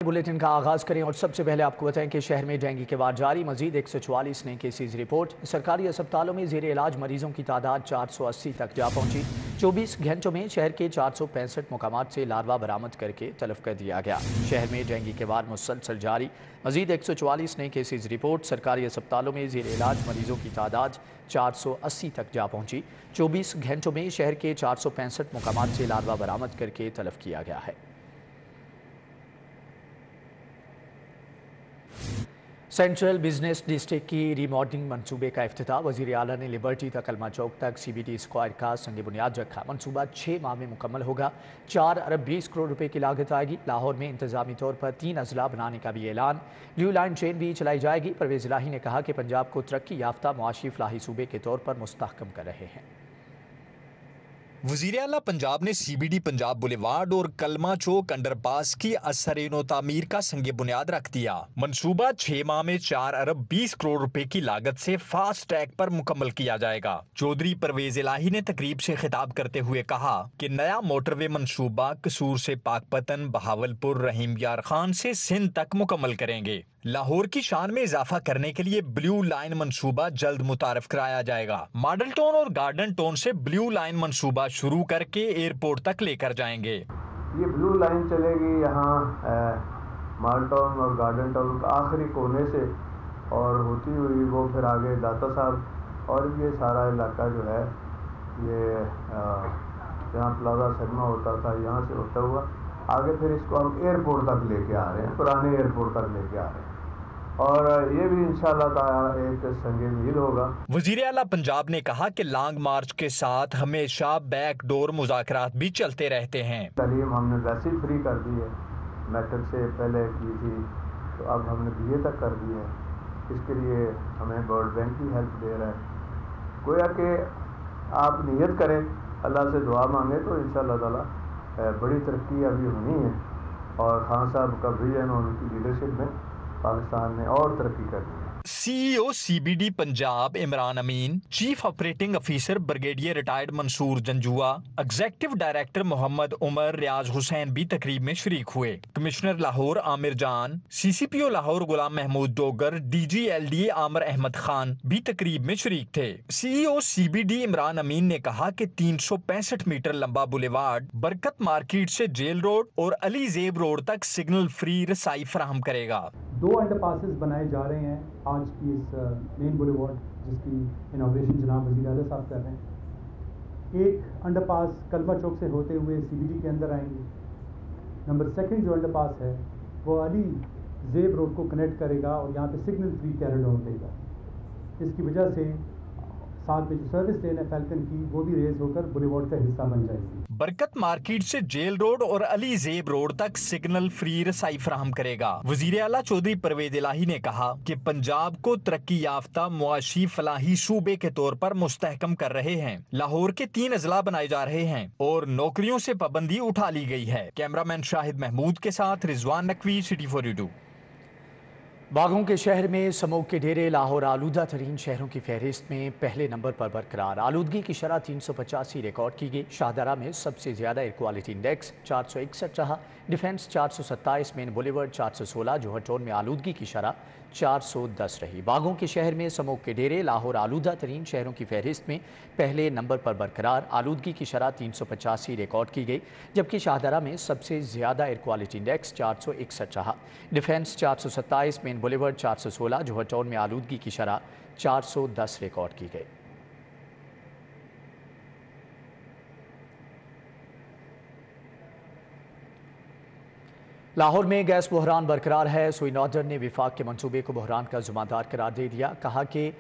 Bulletin का आगाज करें और सबसे पहले आपको बताएं कि शहर में डेंगू के वार जारी, मजीद 144 नए केसेज रिपोर्ट। सरकारी अस्पतालों में जेर इलाज मरीजों की तादाद 480 तक जा पहुंची। 24 घंटों में शहर के 465 मुकामात से लार्वा बरामद करके तलब कर दिया गया। शहर में डेंगू के वार मुसलसल जारी, मजीद 144 नए केसेज रिपोर्ट। सरकारी अस्पतालों में जेर इलाज मरीजों की तादाद 480 तक जा पहुंची। 24 घंटों में शहर के 465 मुकामात से लार्वा बरामद करके तलब किया गया है। सेंट्रल बिजनेस डिस्ट्रिक्ट की रीमॉडलिंग मंसूबे का इफ्तिताह। वज़ीर आला ने लिबर्टी तक कलमा चौक तक CBD स्क्वायर का संग बुनियाद रखा। मंसूबा 6 माह में मुकम्मल होगा। 4 अरब 20 करोड़ रुपए की लागत आएगी। लाहौर में इंतजामी तौर पर 3 अजला बनाने का भी ऐलान। ब्लू लाइन ट्रेन भी चलाई जाएगी। परवेज इलाही ने कहा कि पंजाब को तरक्की याफ्ता मुआशी फलाही सूबे के तौर पर मुस्तहकम कर रहे हैं। वज़ीर आला पंजाब ने CBD पंजाब बुलेवार्ड और कलमा चौक अंडरपास की असर-ए-नो तामीर का संग बुनियाद रख दिया। मंसूबा 6 माह में 4 अरब 20 करोड़ रुपए की लागत से फास्ट ट्रैक पर मुकम्मल किया जाएगा। चौधरी परवेज इलाही ने तकरीब से खिताब करते हुए कहा कि नया मोटरवे मंसूबा कसूर से पाकपतन, बहावलपुर, रहीम यार खान से सिंध तक मुकम्मल करेंगे। लाहौर की शान में इजाफा करने के लिए ब्लू लाइन मंसूबा जल्द मुतारफ कराया जाएगा। मॉडल टाउन और गार्डन टाउन से ब्लू लाइन मंसूबा शुरू करके एयरपोर्ट तक लेकर जाएंगे। ये ब्लू लाइन चलेगी यहाँ मॉडल टाउन और गार्डन टाउन का आखिरी कोने से और होती हुई वो फिर आगे दाता साहब और ये सारा इलाका जो है ये जहाँ प्लाजा सिनेमा होता था यहाँ से होता हुआ आगे फिर इसको हम एयरपोर्ट तक लेके आ रहे हैं, पुराने एयरपोर्ट तक लेके आ रहे हैं और ये भी इंशाल्लाह ताला एक संगे मील होगा। वज़ीर आला पंजाब ने कहा कि लॉन्ग मार्च के साथ हमेशा बैक डोर मुज़ाकरात भी चलते रहते हैं। तालीम हमने वैसे ही फ्री कर दी है, मैट्रिक से पहले की थी तो अब हमने BA तक कर दी है। इसके लिए हमें वर्ल्ड बैंक की हेल्प दे रहा है। गोया कि आप नियत करें, अल्लाह से दुआ मांगे तो इंशाल्लाह ताला बड़ी तरक्की अभी होनी है और खान साहब का विजन और उनकी लीडरशिप में पाकिस्तान ने और तरक्की करनी है। CEO CBD Punjab Imran Amin, chief operating officer brigadier retired Mansoor Janjua, executive director Mohammad Umar Riaz Hussain भी तकरीब में शरीक हुए। कमिश्नर लाहौर आमिर जान, CCPO लाहौर गुलाम महमूद डोगर, DG LDA आमिर अहमद खान भी तकरीब में शरीक थे। CEO CBD इमरान अमीन ने कहा कि 365 मीटर लंबा बुलेवार्ड बरकत मार्केट से जेल रोड और अली जेब रोड तक सिग्नल फ्री रसाई फराहम करेगा। 2 अंडरपासेस बनाए जा रहे हैं आज की इस मेन बुलेवार्ड जिसकी इनॉग्रेशन जनाब वज़ीर आला साहब कर रहे हैं। एक अंडरपास कलमा चौक से होते हुए CBD के अंदर आएंगे। नंबर 2 जो अंडरपास है वो अली जेब रोड को कनेक्ट करेगा और यहाँ पे सिग्नल फ्री कैरिडोर देगा। इसकी वजह से साथ में जो सर्विस लेन है फैल्कन की वो भी रेज होकर बुलेवार्ड का हिस्सा बन जाएगी। बरकत मार्केट से जेल रोड और अली जेब रोड तक सिग्नल फ्री रसाई फराहम करेगा। वज़ीर आला चौधरी परवेज इलाही ने कहा कि पंजाब को तरक्की याफ्ता मुआशी फलाही सूबे के तौर पर मुस्तहकम कर रहे हैं। लाहौर के 3 अजला बनाए जा रहे हैं और नौकरियों से पाबंदी उठा ली गई है। कैमरामैन शाहिद महमूद के साथ रिजवान नकवी, City 42। बागों के शहर में स्मोक के डेरे। लाहौर आलूदा तरीन शहरों की फहरिस्त में पहले नंबर पर बरकरार। आलूदगी की शरह 385 रिकॉर्ड की गई। शाहदरा में सबसे ज्यादा एयर क्वालिटी इंडेक्स 461 रहा। डिफेंस 427, मेन बुलेवर्ड 416, जोहर टाउन में आलूदगी की शरह 410 रही। बागों के शहर में स्मोक के डेरे। लाहौर आलूदा तरीन शहरों की फहरिस्त में पहले नंबर पर बरकरार। आलूदगी की शरह 385 रिकॉर्ड की गई, जबकि शाहदरा में सबसे ज्यादा एयर क्वालिटी इंडेक्स 461 रहा। डिफेंस 427, मेन बुलेवर्ड 416, जोहर टाउन में आलूदगी की शरह 410 रिकॉर्ड की गई। लाहौर में गैस बहरान बरकरार है। सुई नॉर्दर्न ने विफाक के मंसूबे को बहरान का जुम्मेदार करार दे दिया। कहा कि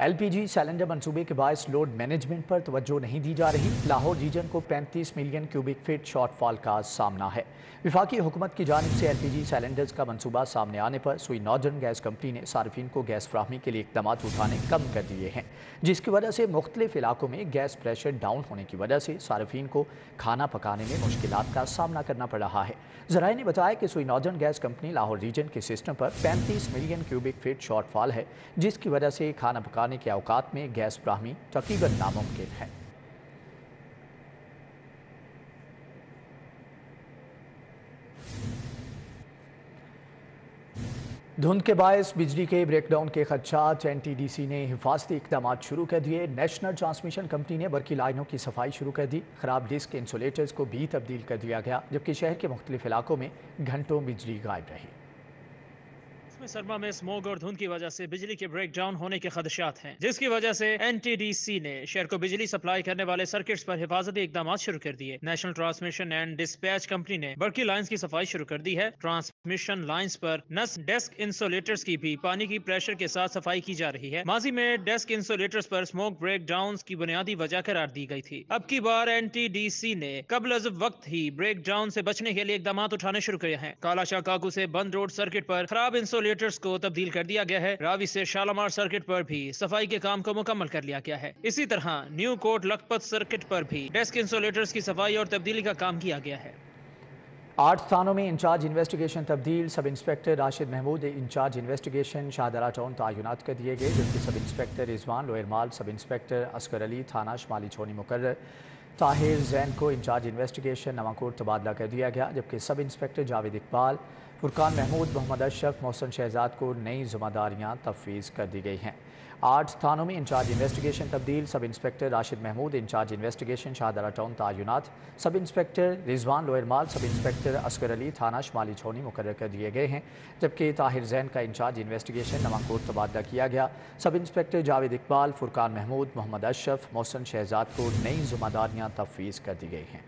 LPG सिलेंडर मंसूबे के बायस लोड मैनेजमेंट पर तवज्जो नहीं दी जा रही। लाहौर रीजन को 35 मिलियन क्यूबिक फीट शॉर्टफॉल का सामना है। विफाकी हुकूमत की जानिब से LPG सिलेंडर्स का मंसूबा सामने आने पर सुई नॉर्दर्न गैस कंपनी ने सार्फिन को गैस फ्राहमी के लिए इकदाम उठाने कम कर दिए हैं, जिसकी वजह से मुख्तलिफ इलाकों में गैस प्रेशर डाउन होने की वजह से सार्फिन को खाना पकाने में मुश्किलात का सामना करना पड़ रहा है। ज़राए ने बताया कि Sui northern gas company Lahore region के सिस्टम पर 35 मिलियन क्यूबिक फीट शॉर्टफॉल है, जिसकी वजह से खाना पकाने के औकात में गैस फ्राहमी तकरीबन नामुमकिन है। धुंध के बायस बिजली के ब्रेकडाउन के खदशात, NTDC ने हिफाजती इकदाम शुरू कर दिए। नेशनल ट्रांसमिशन कंपनी ने बरकी लाइनों की सफाई शुरू कर दी। खराब डिस्क इंसुलेटर्स को भी तब्दील कर दिया गया, जबकि शहर के मुख्तलिफ इलाकों में घंटों बिजली गायब रही। सरमा में स्मोग और धुंध की वजह से बिजली के ब्रेक डाउन होने के खदशात हैं, जिसकी वजह से NTDC ने शहर को बिजली सप्लाई करने वाले सर्किट्स पर हिफाजती इकदाम शुरू कर दिए। National transmission and dispatch company ने बरकी लाइंस की सफाई शुरू कर दी है। ट्रांसमिशन लाइंस पर नस डेस्क इंसुलेटर्स की भी पानी की प्रेशर के साथ सफाई की जा रही है। माजी में डेस्क इंसुलेटर्स पर स्मोक ब्रेक डाउन की बुनियादी वजह करार दी गई थी। अब की बार NTDC ने कबल अज़ वक्त ही ब्रेक डाउन से बचने के लिए इकदाम उठाने शुरू किए हैं। काला शाह काकू से बंद रोड सर्किट पर खराब इंसुलेटर्स को तब्दील कर दिया गया है। रावी से शालामार सर्किट पर भी सफाई के काम को मुकम्मल कर लिया गया है। इसी तरह न्यू कोट लखपत सर्किट पर भी डेस्क इंसुलेटर्स की सफाई और तब्दीली का काम किया गया है। 8 थानों में इंचार्ज इन्वेस्टिगेशन तब्दील। Sub inspector Rashid Mahmood incharge investigation Shahdara town तैनात कर दिए गए, जबकि सब इंस्पेक्टर रिजवान लोयर माल, सब इंस्पेक्टर असगर अली थाना शुमाली छोनी मुकर्रर, ताहिर जैन को इंचार्ज इन्वेस्टिगेशन नवाकोट तबादला कर दिया गया, जबकि सब इंस्पेक्टर जावेद इकबाल, फुरकान महमूद, मोहम्मद अशरफ, मोहसन शहजाद को नई जिम्मेदारियाँ तफवीज़ कर दी गई हैं। 8 थानों में इंचार्ज इन्वेस्टिगेशन तब्दील। Sub inspector Rashid Mahmood incharge investigation Shahdara town तैनात, सब इंस्पेक्टर रिजवान लोयर माल, सब इंस्पेक्टर असगर अली थाना शुमाली छोनी मुकर्रर कर दिए गए हैं, जबकि ताहिर जैन का इंचार्ज इन्वेस्टिगेशन नवाकोट तबादला किया गया। सब इंस्पेक्टर जावेद इकबाल, फुरकान महमूद, मोहम्मद अशरफ, मोहसन शहजाद को नई जिम्मेदारियाँ तफवीज़ कर दी गई हैं।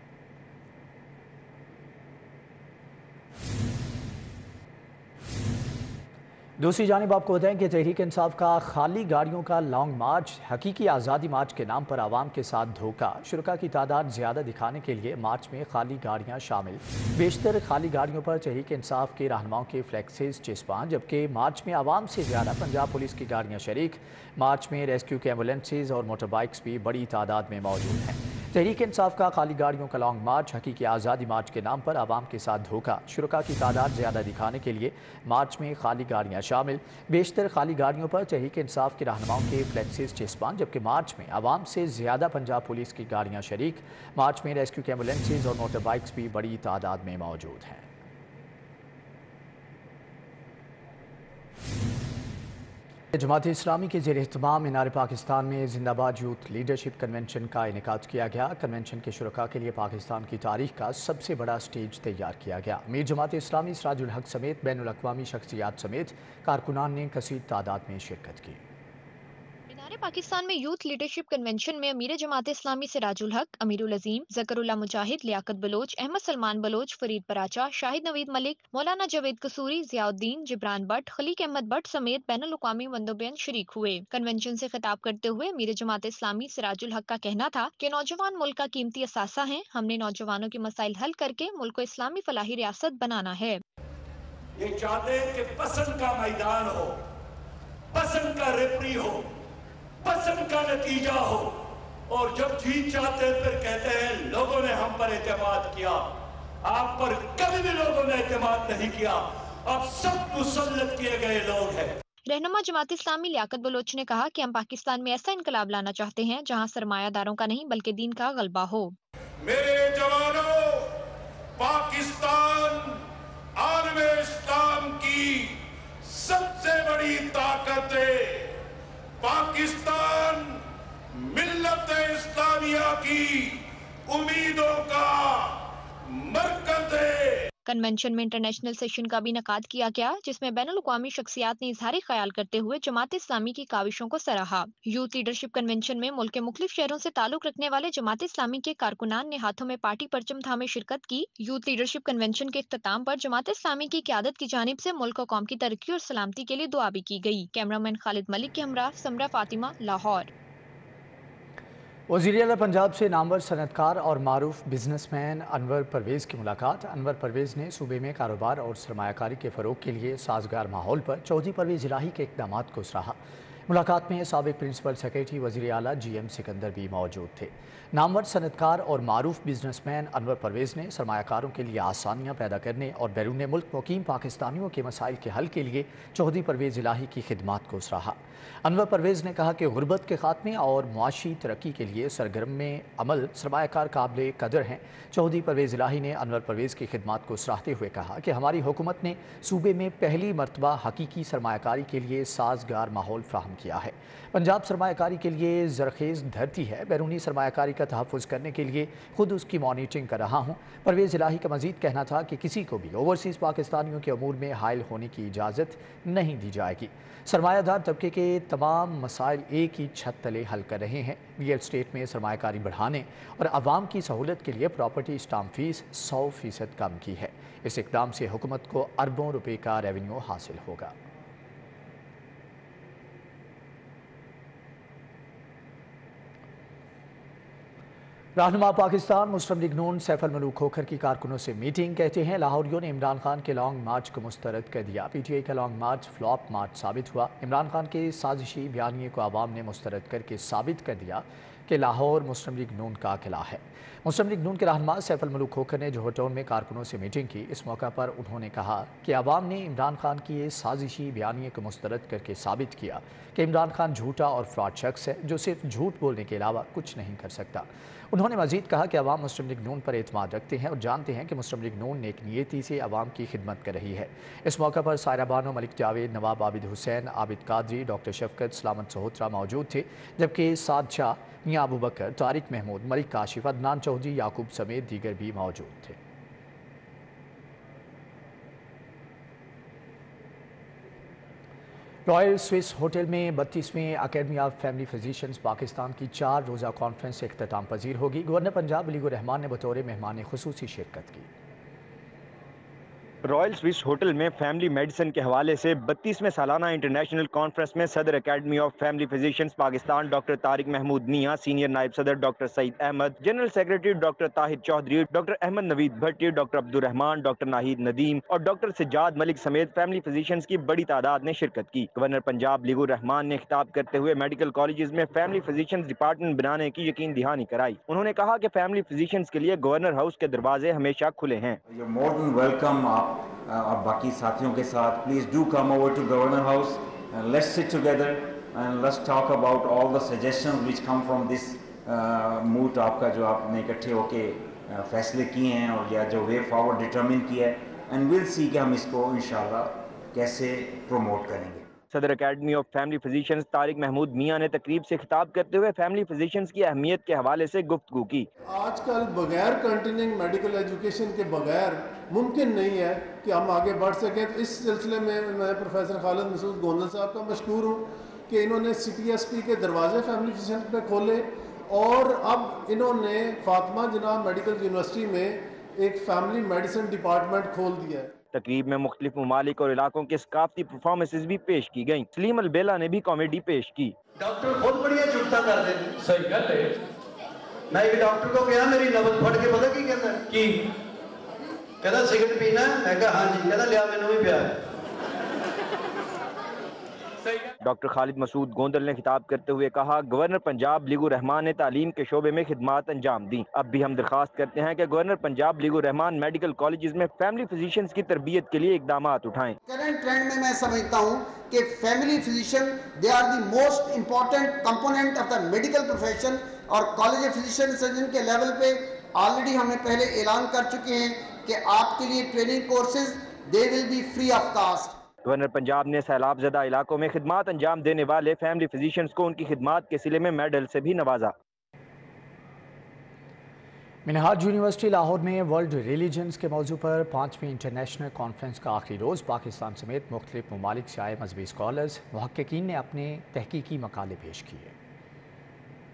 दूसरी जानिब आपको बताएं कि तहरीक इंसाफ का खाली गाड़ियों का लॉन्ग मार्च, हकीकी आज़ादी मार्च के नाम पर आवाम के साथ धोखा। शुरका की तादाद ज़्यादा दिखाने के लिए मार्च में खाली गाड़ियां शामिल। बेशतर खाली गाड़ियों पर तहरीक इंसाफ के रहनुमाओं के फ्लैक्सेस चिस्पान, जबकि मार्च में आवाम से ज़्यादा पंजाब पुलिस की गाड़ियाँ शरीक। मार्च में रेस्क्यू के एम्बुलेंसेज और मोटर बाइक्स भी बड़ी तादाद में मौजूद हैं। तहरीक इंसाफ का खाली गाड़ियों का लॉन्ग मार्च, हकीकी आज़ादी मार्च के नाम पर आवाम के साथ धोखा। शुरका की तादाद ज़्यादा दिखाने के लिए मार्च में खाली गाड़ियाँ शामिल। बेशतर खाली गाड़ियों पर तहरीक इंसाफ के रहनुमाओं के फ्लैक्सेस चिस्पान, जबकि मार्च में आवाम से ज़्यादा पंजाब पुलिस की गाड़ियाँ शरीक। मार्च में रेस्क्यू के एम्बुलेंसेज और मोटर बाइक्स भी बड़ी तादाद में मौजूद हैं। जमात-ए इस्लामी के ज़ेर एहतमाम मीनार पाकिस्तान में जिंदाबाद यूथ लीडरशिप कन्वेंशन का इनेकाद किया गया। कन्वेंशन के शुरका के लिए पाकिस्तान की तारीख का सबसे बड़ा स्टेज तैयार किया गया। अमीर जमात-ए इस्लामी सिराजुल हक समेत बैनुल अक़वामी शख्सियात समेत कारकुनान ने कसीर तादाद में शिरकत की। पाकिस्तान में यूथ लीडरशिप कन्वेंशन में अमीर जमात इस्लामी सिराजुल हक, अमीरुल अजीम, ज़करुल्लाह मुजाहिद, लियाकत बलोच, अहमद सलमान बलोच, फरीद पराचा, शाहिद नवीद मलिक, मौलाना जावेद कसूरी, ज़ियाउद्दीन, जिब्रान भट्ट, खलीक अहमद भट्ट समेत बैनुल अक़वामी मंदोबैन शरीक हुए। कन्वेंशन से खिताब करते हुए अमीर जमात इस्लामी सिराजुल हक का कहना था कि नौजवान मुल्क का कीमती असासा है। हमने नौजवानों के मसाइल हल करके मुल्क को इस्लामी फलाही रियासत बनाना है। ये चाहते हैं कि पसंद का मैदान हो, पसंद का रेफरी हो, पसंद का नतीजा हो, और जब जीत जाते हैं फिर कहते हैं लोगों ने हम पर एतमाद किया। आप पर कभी भी लोगों ने एतमाद नहीं किया, अब सब मुसल्लत किए गए लोग हैं। रहनुमा जमात इस्लामी लियाकत बलोच ने कहा कि हम पाकिस्तान में ऐसा इनकलाब लाना चाहते हैं जहां सरमायादारों का नहीं बल्कि दीन का गलबा हो। मेरे जवानों, पाकिस्तान आलमे इस्लाम की सबसे बड़ी ताकत है। पाकिस्तान मिल्लत इस्लामिया की उम्मीदों का मरकज है। कन्वेंशन में इंटरनेशनल सेशन का भी इनेकाद किया गया, जिसमें बैनुल अक़वामी शख्सियात ने इज़हार ख्याल करते हुए जमात इस्लामी की काविशों को सराहा। यूथ लीडरशिप कन्वेंशन में मुल्क के मुख्तलिफ शहरों से ताल्लुक रखने वाले जमात इस्लामी के कारकुनान ने हाथों में पार्टी परचम थामे शिरकत की। यूथ लीडरशिप कन्वेंशन के इख्तिताम पर जमात इस्लामी की क़यादत की जानिब से मुल्क और कौम की तरक्की और सलामती के लिए दुआ भी की गई। कैमरामैन खालिद मलिक के हमरा समरा फातिमा, लाहौर। वज़ीर-ए-आला पंजाब से नामवर सनतकार और मारूफ बिजनेसमैन अनवर परवेज़ की मुलाकात। अनवर परवेज़ ने सूबे में कारोबार और सरमायाकारी के फ़रोग़ के लिए साजगार माहौल पर चौधरी परवेज़ इलाही के इक़दामात को सराहा। मुलाकात में साबिक प्रिंसिपल सेक्रेटरी वज़ीर आला GM सिकंदर भी मौजूद थे। नामवर सनतकार और मारूफ बिजनेसमैन अनवर परवेज़ ने सरमायाकारों के लिए आसानियाँ पैदा करने और बैरून मुल्क मुकीम पाकिस्तानियों के मसाइल के हल के लिए चौधरी परवेज़ इलाही की खिदमात को सराहा। अनवर परवेज़ ने कहा कि गुर्बत के खात्मे और मुआशी तरक्की के लिए सरगर्म में अमल सरमायाकार काबिल कदर हैं। चौधरी परवेज़ इलाही ने अनवर परवेज़ की खिदमात को सराहते हुए कहा कि हमारी हुकूमत ने सूबे में पहली मरतबा हकीकी सरमायाकारी के लिए साजगार माहौल फ्राहम किया है। पंजाब सरमायाकारी के लिए ज़रखेज़ धरती है। बैरूनी सरमायाकारी का तहफ़्फ़ुज़ करने के लिए खुद उसकी मॉनिटरिंग कर रहा हूँ। परवेज़ इलाही का मज़ीद कहना था कि किसी को भी ओवरसीज़ पाकिस्तानियों के अमूर में हायल होने की इजाज़त नहीं दी जाएगी। सरमायादार तबके के तमाम मसाइल एक ही छत तले हल कर रहे हैं। रियल स्टेट में सरमायाकारी बढ़ाने और आवाम की सहूलत के लिए प्रॉपर्टी स्टाम्प फीस 100% कम की है। इस इक़दाम से हुकूमत को अरबों रुपए का रेवेन्यू हासिल होगा। रहनुमा पाकिस्तान मुस्लिम लीग नून सैफ अल मलूक खोखर की कारकुनों से मीटिंग। कहते हैं लाहौरियों ने इमरान खान के लॉन्ग मार्च को मुस्तरद कर दिया। PTI का लॉन्ग मार्च फ्लॉप मार्च साबित हुआ। इमरान खान के साजिशी बयानिए को आवाम ने मुस्तरद करके साबित कर दिया कि लाहौर मुस्लिम लीग नून का किला है। मुस्लिम लीग नून के रहनुमा सैफ अल मलूक खोखर ने जोहर टाउन में कारकुनों से मीटिंग की। इस मौका पर उन्होंने कहा कि आवाम ने इमरान खान की ये साजिशी बयानिए को मुस्तरद करके साबित किया कि इमरान खान झूठा और फ्रॉड शख्स है जो सिर्फ झूठ बोलने के अलावा कुछ नहीं कर सकता। उन्होंने मजीद कहा कि अवाम मुस्लिम लीग नून पर एतमाद रखते हैं और जानते हैं कि मुस्लिम लीग नून नेक नियति से अवाम की खिदमत कर रही है। इस मौका पर सायरा बानो, मलिक जावेद, नवाब आबिद हुसैन, आबिद कादरी, डॉक्टर शफकत, सलामत सहोत्रा मौजूद थे, जबकि साद शाह, मियां अबू बकर, तारिक महमूद, मलिक काशिफ, अदनान चौधरी, याकूब समेत दीगर भी मौजूद थे। रॉयल स्विस होटल में 32वें academy of family physicians Pakistan की 4 रोज़ा कॉन्फ्रेंस इख्तिताम पजीर होगी। गवर्नर पंजाब वलीउर रहमान ने बतौर मेहमान खुसूसी शिरकत की। रॉयल स्विस होटल में फैमिली मेडिसिन के हवाले से 32वें सालाना इंटरनेशनल कॉन्फ्रेंस में सदर academy of family physicians Pakistan doctor Tariq Mahmood Mian, senior नायब सदर doctor Saeed Ahmed, general secretary doctor Tahir Chaudhry, doctor Ahmad Naveed Bhatti, doctor Abdul Rehman, doctor Nahid Nadeem और डॉक्टर सज्जाद मलिक समेत फैमिली फिजिशियंस की बड़ी तादाद ने शिरकत की। गवर्नर पंजाब वलीउर रहमान ने खिताब करते हुए मेडिकल कॉलेजेस में फैमिली फिजिशियंस डिपार्टमेंट बनाने की यकीन दहानी कराई। उन्होंने कहा कि फैमिली फिजिशियंस के लिए गवर्नर हाउस के दरवाजे हमेशा खुले हैं। और बाकी साथियों के साथ please do come over to governor house and let's sit together and let's talk about all the suggestions which come from this moot आपका जो आपने इकट्ठे होके फैसले किए हैं और या जो वे फॉरवर्ड डिटरमिन किया है एंड विल सी कि हम इसको इंशाल्लाह कैसे प्रमोट करेंगे। सदर academy of family physicians Tariq Mahmood Mian ने तकरीब से खिताब करते हुए फैमिली फिजिशियंस की अहमियत के हवाले से गुफ्तगू की। आजकल बगैर कंटिन्यूइंग मेडिकल एजुकेशन के बगैर मुमकिन नहीं है कि हम आगे बढ़ सकें। तो इस सिलसिले में मैं प्रोफेसर खालिद मसूद गोंदल साहब का मशकूर हूँ कि इन्होंने CTSP के दरवाजे फैमिली फिजिशियंस पे खोले और अब इन्होंने फातिमा जनाब मेडिकल यूनिवर्सिटी में एक फैमिली मेडिसिन डिपार्टमेंट खोल दिया है। तकरीब में मुख्तलिफ ममालिक और इलाकों के सकाफती परफॉर्मेंसेज भी पेश की गयी। सलीम अलबेला ने भी कॉमेडी पेश की। डॉक्टर खुद बढ़िया झूठा कर दे। सही गल है। मैं एक डॉक्टर को गया, मेरी नबज फट के पता की कहता की कहता सिगरेट पीना है, मैं कहा हाँ जी, कहता लिया मैंने भी पिया। डॉक्टर खालिद मसूद गोंदल ने खिताब करते हुए कहा, गवर्नर पंजाब वलीउर रहमान ने तालीम के शोबे में खिदमात अंजाम दी। अब भी हम दरख्वास्त करते हैं कि governor Punjab Waliur Rehman medical colleges में फैमिली फिजिशियंस की तरबियत के लिए इकदामात उठाएं। करंट ट्रेंड में मैं समझता हूँ कि family physician they are the most important component of the medical profession और कॉलेज फिजिशियन सर्जन के लेवल पे ऑलरेडी हमने पहले ऐलान कर चुके हैं कि आपके लिए training courses they will be free of cost. Governor Punjab ने सैलाब ज़दा इलाकों में खिदमात अंजाम देने वाले फैमिली फिजिशियंस को उनकी खिदमात के सिले में मेडल से भी नवाजा। मिनहाज यूनिवर्सिटी लाहौर में वर्ल्ड रिलीजन्स के मौजू पर 5वीं इंटरनेशनल कॉन्फ्रेंस का आखिरी रोज़ पाकिस्तान समेत मुख्तलिफ ममालिक से आए मजहबी स्कॉलर्स मुहक्किकीन ने अपने तहकीकी मकाले पेश किए।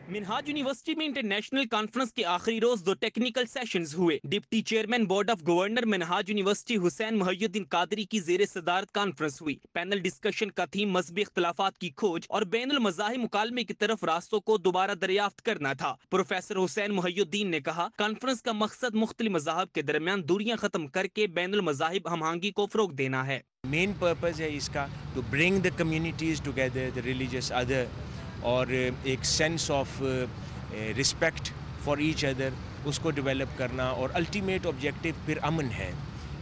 منہاج یونیورسٹی میں انٹرنیشنل کانفرنس کے آخری روز 2 ٹیکنیکل سیشنز ہوئے۔ Deputy chairman board of governor Minhaj university Hussain Mohiuddin Qadri کی زیر صدارت کانفرنس ہوئی۔ پینل ڈسکشن کا تھیم مذہبی اختلافات کی کھوج اور بین المذاہب مکالمے کی طرف راستوں کو دوبارہ دریافت کرنا تھا۔ پروفیسر حسین محی الدین نے کہا، کانفرنس کا مقصد مختلف مذاہب کے درمیان دوریاں ختم کر کے بین المذاہب ہم آہنگی کو فروغ دینا ہے۔ مین پرپز ہے اس کا to bring the communities together, the religious other, اور ایک sense of respect for each other اس کو ڈیولپ کرنا، اور الٹیمیٹ آبجیکٹیو پھر امن ہے،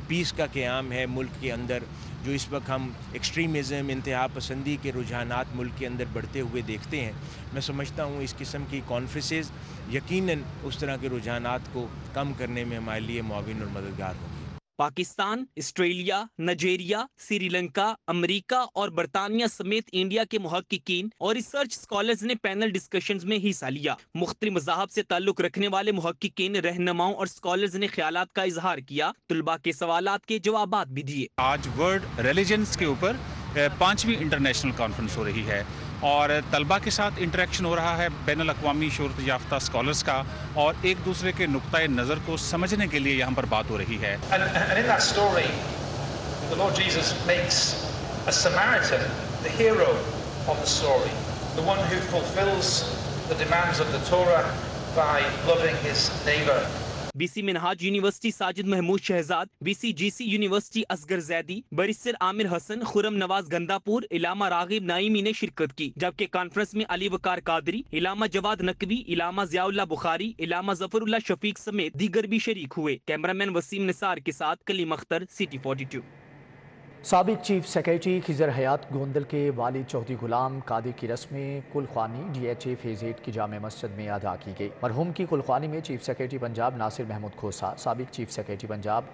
پیس کا قیام ہے ملک کے اندر۔ جو اس وقت ہم ایکسٹریمزم، انتہا پسندی کے رجحانات ملک کے اندر بڑھتے ہوئے دیکھتے ہیں، میں سمجھتا ہوں اس قسم کی کانفرنسز یقیناً اس طرح کے رجحانات کو کم کرنے میں ہمارے لیے معاون اور مددگار ہوں۔ پاکستان، آسٹریلیا، نائجیریا، سری لنکا، امریکہ اور برطانیہ سمیت انڈیا کے محققین اور ریسرچ اسکالرز نے پینل ڈسکشنز میں حصہ لیا۔ مختلف مذاہب سے تعلق رکھنے والے محققین، رہنماؤں اور اسکالرز نے خیالات کا اظہار کیا، طلباء کے سوالات کے جوابات بھی دیے۔ آج ورلڈ ریلیجنز کے اوپر 5ویں انٹرنیشنل کانفرنس ہو رہی ہے اور طلباء کے ساتھ انٹریکشن ہو رہا ہے، بین الاقوامی شہرت یافتہ اسکالرز کا، اور ایک دوسرے کے نقطۂ نظر کو سمجھنے کے لیے یہاں پر بات ہو رہی ہے۔ And in that story, the Lord Jesus makes a Samaritan the hero of the story, the one who fulfills the demands of the Torah by loving his neighbor. B C Minhaj university Sajid Mahmood Shahzad, B C G C university Asghar Zaidi, بریسر عامر حسن، خرم نواز گنداپور، علامہ راغب نعیمی نے شرکت کی، جبکہ conference میں علی وقار قادری، علامہ جواد نقوی، علامہ ضیاء اللہ بخاری، علامہ ظفر اللہ شفیق سمیت دیگر بھی شریک ہوئے۔ کیمرامین وسیم نثار کے ساتھ کلیم اختر، سٹی 42۔ سابق چیف سیکریٹری خضر حیات گوندل کے والد چودھری غلام قادر کی رسم کل خوانی ڈی ایچ اے فیز 8 کی جامع مسجد میں ادا کی گئی۔ مرحوم کی کل خوانی میں چیف سیکریٹری پنجاب ناصر محمود کھوسا، سابق چیف سیکریٹری پنجاب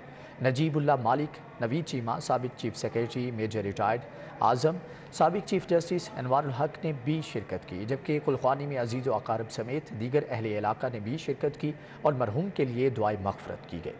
نجیب اللہ مالک، نوید چیمہ، سابق چیف سیکریٹری میجر ریٹائرڈ اعظم، سابق چیف جسٹس انوار الحق نے بھی شرکت کی، جبکہ کل خوانی میں عزیز و اقارب سمیت دیگر اہل علاقہ نے بھی شرکت کی اور مرحوم کے لیے دعائے مغفرت کی گئی۔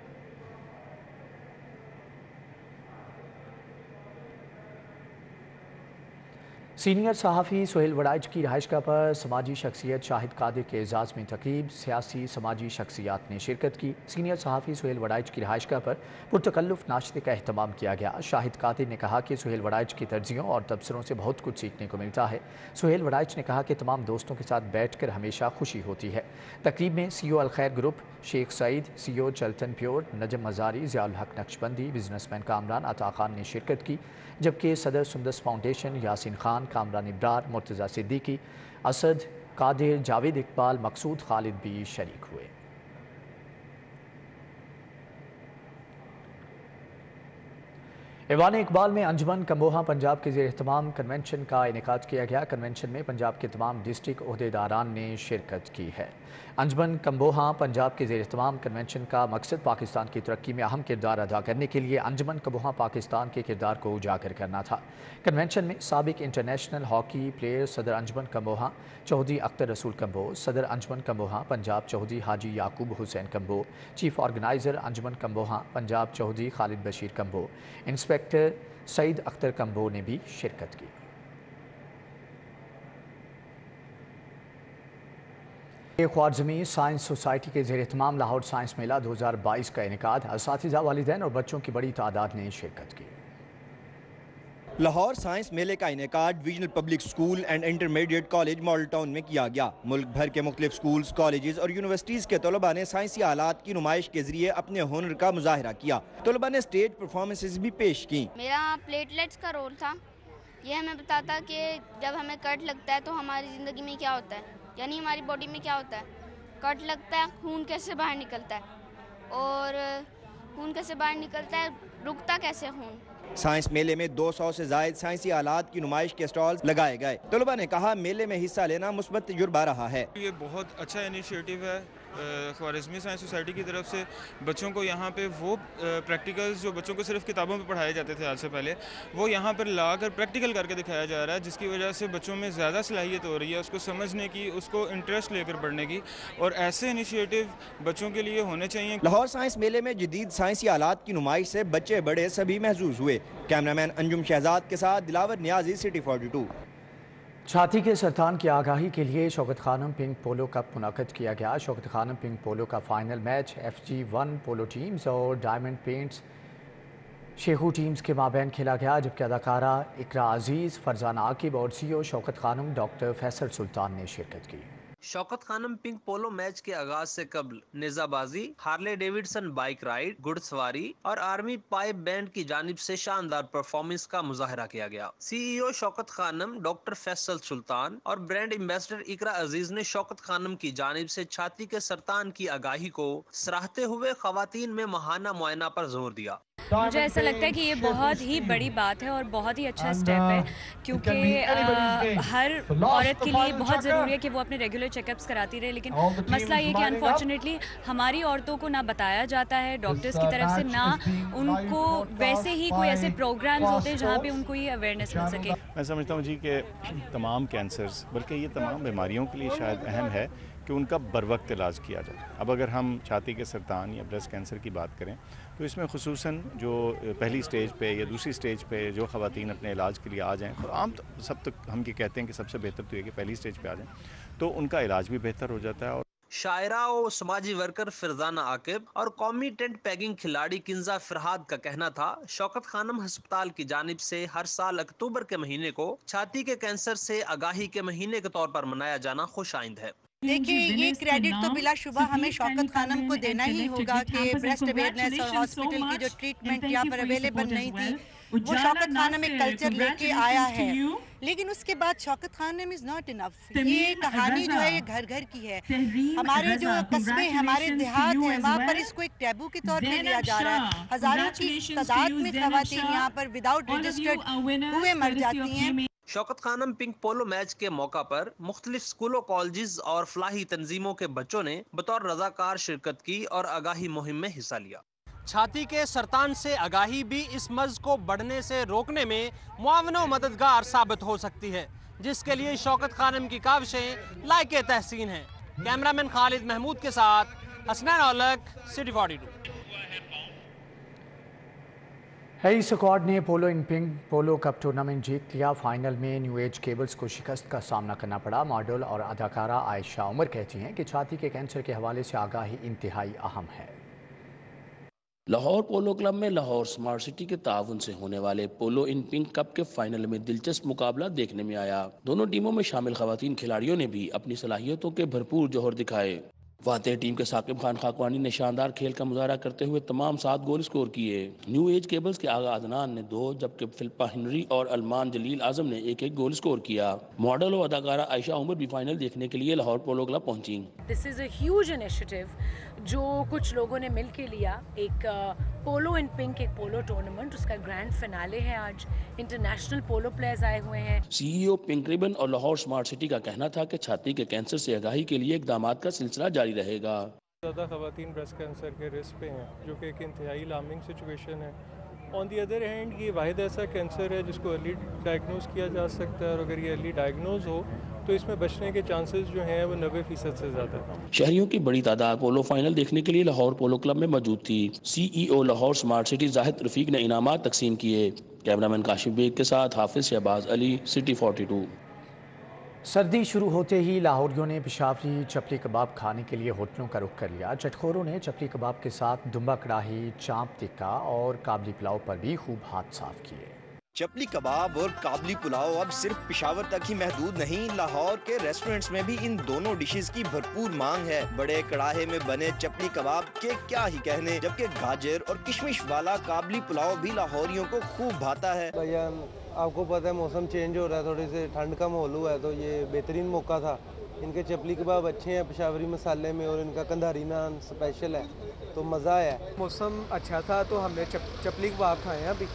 سینئر صحافی سہیل وڑائچ کی رہائشگاہ پر سماجی شخصیت شاہد قادر کے اعزاز میں تقریب، سیاسی سماجی شخصیات نے شرکت کی۔ سینئر صحافی سہیل وڑائچ کی رہائشگاہ پر پرتکلف ناشتے کا اہتمام کیا گیا۔ شاہد قادر نے کہا کہ سہیل وڑائچ کی ترجیحوں اور تبصروں سے بہت کچھ سیکھنے کو ملتا ہے۔ سہیل وڑائچ نے کہا کہ تمام دوستوں کے ساتھ بیٹھ کر ہمیشہ خوشی ہوتی ہے۔ تقریب میں سی او الخیر گروپ، شیخ سعید، سی او چلتن پیور، نجم مزاری، ضیاء الحق نقشبندی، بزنس مین کامران عطا خان نے شرکت کی، جبکہ صدر سندس فاؤنڈیشن یاسین خان، کامران ابرار، مرتضیٰ صدیقی، اسد قادر، جاوید اقبال، مقصود خالد بھی شریک ہوئے۔ ایوان اقبال میں انجمن کمبوہا پنجاب کے زیر اہتمام کنونشن کا انعقاد کیا گیا۔ کنونشن میں پنجاب کے تمام ڈسٹرکٹ عہدیداران نے شرکت کی ہے۔ انجمن کمبوہا پنجاب کے زیر اہتمام کنونشن کا مقصد پاکستان کی ترقی میں اہم کردار ادا کرنے کے لیے انجمن کمبوہا پاکستان کے کردار کو اجاگر کرنا تھا۔ کنونشن میں سابق انٹرنیشنل ہاکی پلیئر صدر انجمن کمبوہا چودھری اختر رسول کمبو، صدر انجمن کمبوہا پنجاب چودھری حاجی یعقوب حسین کمبو، چیف آرگنائزر انجمن کمبوہا پنجاب چودھری خالد بشیر کمبو، انسپیکٹر سعید اختر کمبو نے بھی شرکت کی۔ خوارزمی سائنس سوسائٹی کے زیر اہتمام لاہور سائنس میلہ 2022 کا انعقاد، اساتذہ، والدین اور بچوں کی بڑی تعداد نے شرکت کی۔ لاہور سائنس میلے کا انعقاد divisional public school and intermediate college model town میں کیا گیا۔ ملک بھر کے مختلف اسکولز، کالجز اور یونیورسٹیز کے طلباء نے سائنسی آلات کی نمائش کے ذریعے اپنے ہنر کا مظاہرہ کیا۔ طلباء نے اسٹیج پرفارمنسز بھی پیش کی۔ میرا پلیٹلیٹس کا رول تھا، یہ ہمیں بتاتا کہ جب ہمیں کٹ لگتا ہے تو ہماری زندگی میں کیا ہوتا ہے، یعنی ہماری باڈی میں کیا ہوتا ہے، کٹ لگتا ہے، خون کیسے باہر نکلتا ہے، اور خون کیسے باہر نکلتا ہے، رکتا کیسے خون۔ سائنس میلے میں 200 سے زائد سائنسی آلات کی نمائش کے سٹالز لگائے گئے۔ طلباء نے کہا میلے میں حصہ لینا مثبت تجربہ رہا ہے۔ یہ بہت اچھا انیشیٹو ہے خوارزمی سائنس سوسائٹی کی طرف سے، بچوں کو یہاں پہ وہ پریکٹیکلز جو بچوں کو صرف کتابوں میں پڑھائے جاتے تھے آج سے پہلے، وہ یہاں پر لا کر پریکٹیکل کر کے دکھایا جا رہا ہے، جس کی وجہ سے بچوں میں زیادہ صلاحیت ہو رہی ہے اس کو سمجھنے کی، اس کو انٹرسٹ لے کر پڑھنے کی، اور ایسے انیشیٹو بچوں کے لیے ہونے چاہیے۔ لاہور سائنس میلے میں جدید سائنسی آلات کی نمائش سے بچے بڑے سبھی محظوظ ہوئے۔ کیمرامین انجم شہزاد کے ساتھ دلاور نیازی، سٹی 42۔ छाती के सरतान की आगाही के लिए शौकत खानम पिंक पोलो कप मुनाकिद किया गया। शौकत खानम पिंक पोलो का फाइनल मैच FG1 पोलो टीम्स और डायमंड पेंट्स शेखू टीम्स के माबैन खेला गया, जबकि अदाकारा इकरा अजीज़, फरजाना आकिब और CEO शौकत खानम डॉक्टर फैसल सुल्तान ने शिरकत की। Shaukat Khanam pink polo match के आगाज से कबल नेजाबाजी, हार्ले डेविडसन बाइक राइड, घुड़सवारी और आर्मी पाइप बैंड की जानिब से शानदार परफॉर्मेंस का मुजाहरा किया गया। CEO शौकत खानम डॉक्टर फैसल सुल्तान और ब्रांड एम्बेसडर इकरा अजीज ने शौकत खानम की जानिब से छाती के सरतान की आगाही को सराहते हुए खवातीन में माहाना मुआयना पर जोर दिया। मुझे ऐसा लगता है कि ये बहुत ही बड़ी बात है और बहुत ही अच्छा स्टेप है, क्योंकि हर औरत के लिए बहुत ज़रूरी है कि वो अपने रेगुलर चेकअप्स कराती रहे। लेकिन मसला ये कि अनफॉर्चुनेटली हमारी औरतों को ना बताया जाता है डॉक्टर्स की तरफ से, ना उनको वैसे ही कोई ऐसे प्रोग्राम्स होते हैं जहाँ पे उनको ये अवेयरनेस मिल सके। मैं समझता हूँ जी कि तमाम कैंसर्स, बल्कि ये तमाम बीमारियों के लिए शायद अहम है कि उनका बर वक्त इलाज किया जाए। अब अगर हम छाती के सरतान या ब्रेस्ट कैंसर की बात करें तो इसमें खुसूसन जो पहली स्टेज पे या दूसरी स्टेज पे जो ख़वातीन अपने इलाज के लिए आ जाएँ, तो आम सब तक हम ये कहते हैं कि सबसे बेहतर तो ये कि पहली स्टेज पे आ जाएँ, तो उनका इलाज भी बेहतर हो जाता है। और शायरा और समाजी वर्कर फरजाना आकिब और कौमी टेंट पैगिंग खिलाड़ी किंजा फरहाद का कहना था, शौकत खानम हस्पताल की जानिब से हर साल अक्टूबर के महीने को छाती के कैंसर से आगाही के महीने के तौर पर मनाया जाना खुश आइंद है। देखिए, ये क्रेडिट तो बिलाशुबा हमें शौकत खानम को देना ही होगा कि ब्रेस्ट अवेयरनेस और हॉस्पिटल की जो ट्रीटमेंट यहाँ पर अवेलेबल नहीं थी, वो शौकत खानम एक कल्चर लेके आया है। लेकिन उसके बाद Shaukat Khanum is not enough. ये कहानी जो है ये घर घर की है। हमारे जो कस्बे हमारे देहात हैं, वहाँ पर इसको एक टैबू के तौर पे लिया जा रहा है। हजारों की तादाद में खवातीन यहाँ पर विदाउट रजिस्टर्ड हुए मर जाती हैं। Shaukat Khanam pink polo match के मौका पर मुख्तलिफ स्कूलों, कॉलेजेस और फलाही तंजीमों के बच्चों ने बतौर रजाकार शिरकत की और आगाही मुहिम में हिस्सा लिया। छाती के सरतान से आगाही भी इस मर्ज को बढ़ने से रोकने में मुआवन व मददगार साबित हो सकती है, जिसके लिए शौकत खानम की काविशें लायके तहसीन हैं। कैमरामैन खालिद महमूद के साथ हसनैन औलक, सिटी 42। हेई स्क्वाड ने पोलो इन पिंक पोलो कप टूर्नामेंट जीत लिया। फाइनल में न्यू एज केबल्स को शिकस्त का सामना करना पड़ा। मॉडल और अदाकारा आयशा उमर कहती हैं कि छाती के कैंसर के हवाले से आगाही इंतहाई अहम है। लाहौर पोलो क्लब में लाहौर स्मार्ट सिटी के ताउन से होने वाले पोलो इन पिंक कप के फाइनल में दिलचस्प मुकाबला देखने में आया। दोनों टीमों में शामिल खवातीन खिलाड़ियों ने भी अपनी सलाहियतों के भरपूर जोहर दिखाए। वाते टीम के साकिब खान खाकवानी ने शानदार खेल का मुजाहरा करते हुए तमाम 7 गोल स्कोर किए। न्यू एज केबल्स के आगा अदनान ने 2, जबकि फिल्पा हिनरी और अलमान जलील आजम ने 1-1 गोल स्कोर किया। मॉडल और अदाकारा आयशा उमर भी फाइनल देखने के लिए लाहौर पोलो क्लब पहुंची। This is a huge initiative जो कुछ लोगों ने मिल के लिया। एक पोलो इन पिंक, एक पोलो टूर्नामेंट, उसका ग्रैंड फिनाले है आज। इंटरनेशनल पोलो प्लेयर्स आए हुए हैं। CEO पिंक रिबन और लाहौर स्मार्ट सिटी का कहना था कि छाती के कैंसर से आगाही के लिए इक़दामात का सिलसिला जारी रहेगा। ज़्यादा खवातीन ब्रेस्ट कैंसर के रिस्क पे हैं, जो कि एक इंतहाई अलार्मिंग सिचुएशन है। ऑन दी अदर हैंड ये वाहिद ऐसा कैंसर है जिसको अर्ली डायग्नोज किया जा सकता है, और अगर ये अर्ली डायग्नोज हो तो इसमें बचने के चांसेस जो हैं वो 90% से ज़्यादा है। शहरियों की बड़ी तादाद पोलो फाइनल देखने के लिए लाहौर पोलो क्लब में मौजूद थी। CEO Lahore smart city Zahid Rafiq ने इनामात तकसीम किए। कैमरामैन काशिफ बेग के साथ हाफिज शहबाज अली, सिटी 42। सर्दी शुरू होते ही लाहौरियों ने पेशावरी चपली कबाब खाने के लिए होटलों का रुख कर लिया। चटखोरों ने चपली कबाब के साथ दुम्बा कड़ाही, चांप टिक्का और काबली पुलाव पर भी खूब हाथ साफ किए। चपली कबाब और काबली पुलाव अब सिर्फ पेशावर तक ही महदूद नहीं, लाहौर के रेस्टोरेंट्स में भी इन दोनों डिशेस की भरपूर मांग है। बड़े कड़ाहे में बने चपली कबाब के क्या ही कहने, जबकि गाजर और किशमिश वाला काबली पुलाव भी लाहौरियों को खूब भाता है। भैया आपको पता है मौसम चेंज हो रहा है, थोड़ी सी ठंड का माहौल हुआ है, तो ये बेहतरीन मौका था। इनके चपली कबाब अच्छे हैं पेशावरी मसाले में, और इनका कंधारी नान स्पेशल है, तो मज़ा आया। मौसम अच्छा था तो हमने चपली कबाब खाए हैं अभी,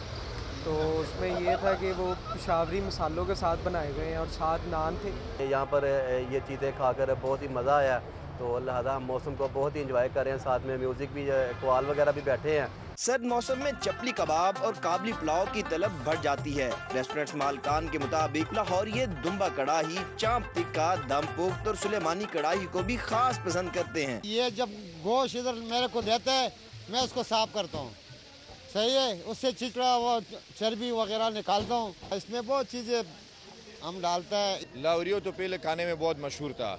तो उसमें ये था कि वो पेशावरी मसालों के साथ बनाए गए हैं और साथ नान थे। यहाँ पर ये चीज़ें खाकर बहुत ही मज़ा आया, तो लिहाजा हम मौसम को बहुत ही इंजॉय कर रहे हैं। साथ में म्यूज़िक भी, कवाल वगैरह भी बैठे हैं। सर्द मौसम में चपली कबाब और काबली पुलाव की तलब बढ़ जाती है। रेस्टोरेंट मालकान के मुताबिक लाहौर ये दुम्बा कड़ाही, चांप टिक्का, दम पुख्त और सुलेमानी कड़ाही को भी खास पसंद करते हैं। ये जब गोश्त इधर मेरे को देता है, मैं उसको साफ करता हूँ, सही है, उससे चिचड़ा वो चर्बी वगैरह निकालता हूँ। इसमें बहुत चीज़ें हम डालते हैं। लाहौरियो तो पहले खाने में बहुत मशहूर था,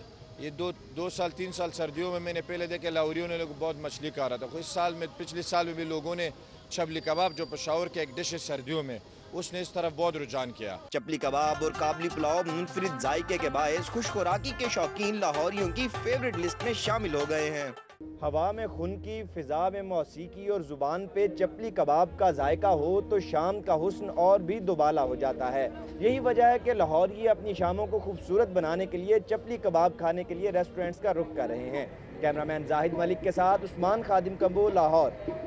ये दो साल 3 साल सर्दियों में मैंने पहले देखा लाहौरियों ने लोग बहुत मछली खा रहा था। इस साल में पिछले साल में भी लोगों ने चपली कबाब जो पेशावर के एक डिश है सर्दियों में, उसने इस तरफ बहुत रुझान किया। चपली कबाब और काबली पुलाव मुनफरिद जायके के बायस खुश खुराकी के शौकीन लाहौरियों की फेवरेट लिस्ट में शामिल हो गए हैं। हवा में खुन की, फिजा में मौसीकी और जुबान पे चपली कबाब का जायका हो तो शाम का हुस्न और भी दुबाला हो जाता है। यही वजह है कि लाहौरी अपनी शामों को खूबसूरत बनाने के लिए चपली कबाब खाने के लिए रेस्टोरेंट्स का रुख कर रहे हैं। कैमरामैन जाहिद मलिक के साथ उस्मान खादिम कम्बो, लाहौर।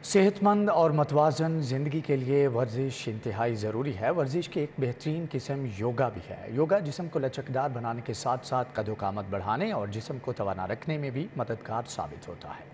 सेहतमंद और मतवाज़न ज़िंदगी के लिए वर्जिश इंतहाई ज़रूरी है। वर्जिश की एक बेहतरीन किस्म योगा भी है। योगा जिस्म को लचकदार बनाने के साथ साथ कद-ओ-कामत बढ़ाने और जिस्म को तवाना रखने में भी मददगार साबित होता है।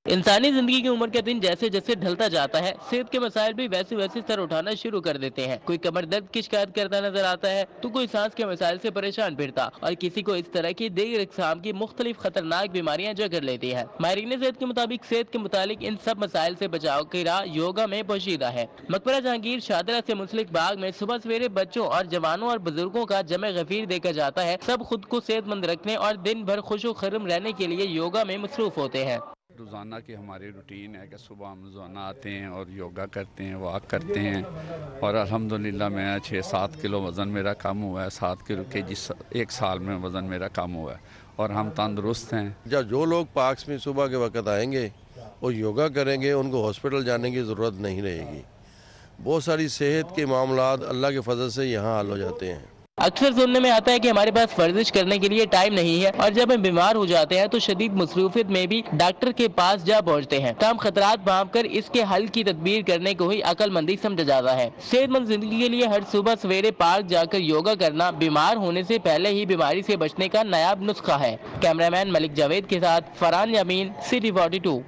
इंसानी जिंदगी की उम्र के दिन जैसे जैसे ढलता जाता है, सेहत के मसाइल भी वैसे वैसे सर उठाना शुरू कर देते हैं। कोई कमर दर्द की शिकायत करता नजर आता है तो कोई सांस के मसाइल से परेशान फिरता और किसी को इस तरह की दीगर इक़साम की मुख्तलिफ खतरनाक बीमारियां जकड़ लेती है। माहिरीन सेहत के मुताबिक सेहत के मुतालिक इन सब मसाइल से बचाव की राह योगा में पोशीदा है। मकबरा जहांगीर शादरा से मुंसलिक बाग में सुबह सवेरे बच्चों और जवानों और बुजुर्गों का जमे गफीर देखा जाता है। सब खुद को सेहतमंद रखने और दिन भर खुशो खरम रहने के लिए योगा में मसरूफ होते हैं। रोज़ाना की हमारी रूटीन है कि सुबह हम रोज़ाना आते हैं और योगा करते हैं, वॉक करते हैं और अल्हम्दुलिल्लाह मैं 6-7 किलो वज़न मेरा कम हुआ है। 7 किलो के जिस 1 साल में वज़न मेरा कम हुआ है और हम तंदुरुस्त हैं। जब जो लोग पार्क्स में सुबह के वक्त आएंगे और योगा करेंगे, उनको हॉस्पिटल जाने की ज़रूरत नहीं रहेगी। बहुत सारी सेहत के मामलात अल्लाह के फजल से यहाँ हल हो जाते हैं। अक्सर सुनने में आता है कि हमारे पास वर्जिश करने के लिए टाइम नहीं है और जब हम बीमार हो जाते हैं तो शदीद मसरूफियत में भी डॉक्टर के पास जा पहुंचते हैं। तमाम खतरात भांपकर इसके हल की तदबीर करने को ही अक्लमंदी समझा जाता है। सेहतमंद जिंदगी के लिए हर सुबह सवेरे पार्क जाकर योगा करना बीमार होने से पहले ही बीमारी से बचने का नायाब नुस्खा है। कैमरामैन मलिक जावेद के साथ फरहान यामीन, सिटी 42।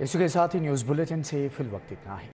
इसके साथ ही न्यूज़ बुलेटिन से फिल वक्त इतना ही।